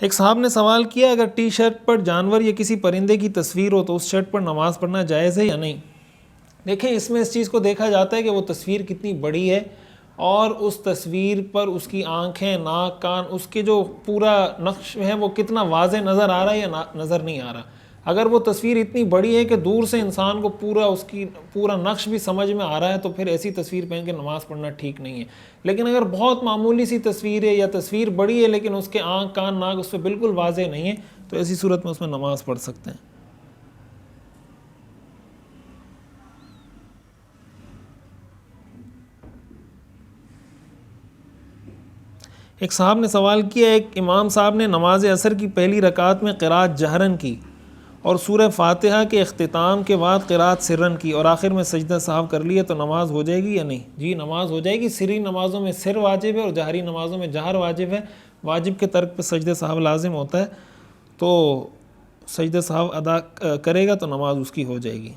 ایک صاحب نے سوال کیا اگر ٹی شرٹ پر جانور یا کسی پرندے کی تصویر ہو تو اس شرٹ پر نماز پڑھنا جائز ہے یا نہیں؟ دیکھیں اس میں اس چیز کو دیکھا جاتا ہے کہ وہ تصویر کتنی بڑی ہے اور اس تصویر پر اس کی آنکھیں، ناک، کان، اس کے جو پورا نقش ہے وہ کتنا واضح نظر آ رہا ہے یا نظر نہیں آ رہا۔ اگر وہ تصویر اتنی بڑی ہے کہ دور سے انسان کو پورا نقش بھی سمجھ میں آ رہا ہے تو پھر ایسی تصویر پہن کے نماز پڑھنا ٹھیک نہیں ہے۔ لیکن اگر بہت معمولی سی تصویر ہے یا تصویر بڑی ہے لیکن اس کے آنکھ، کان، ناک اس پہ بالکل واضح نہیں ہے تو ایسی صورت میں اس میں نماز پڑھ سکتے ہیں۔ ایک صاحب نے سوال کیا ایک امام صاحب نے نماز عصر کی پہلی رکعت میں قرأت جہرن کی اور سورہ فاتحہ کے اختتام کے بعد قرأت سرن کی اور آخر میں سجدہ سہو کر لیا تو نماز ہو جائے گی یا نہیں؟ جی نماز ہو جائے گی۔ سری نمازوں میں سر واجب ہے اور جہری نمازوں میں جہر واجب ہے۔ واجب کے ترک پہ سجدہ سہو لازم ہوتا ہے، تو سجدہ سہو ادا کرے گا تو نماز اس کی ہو جائے گی۔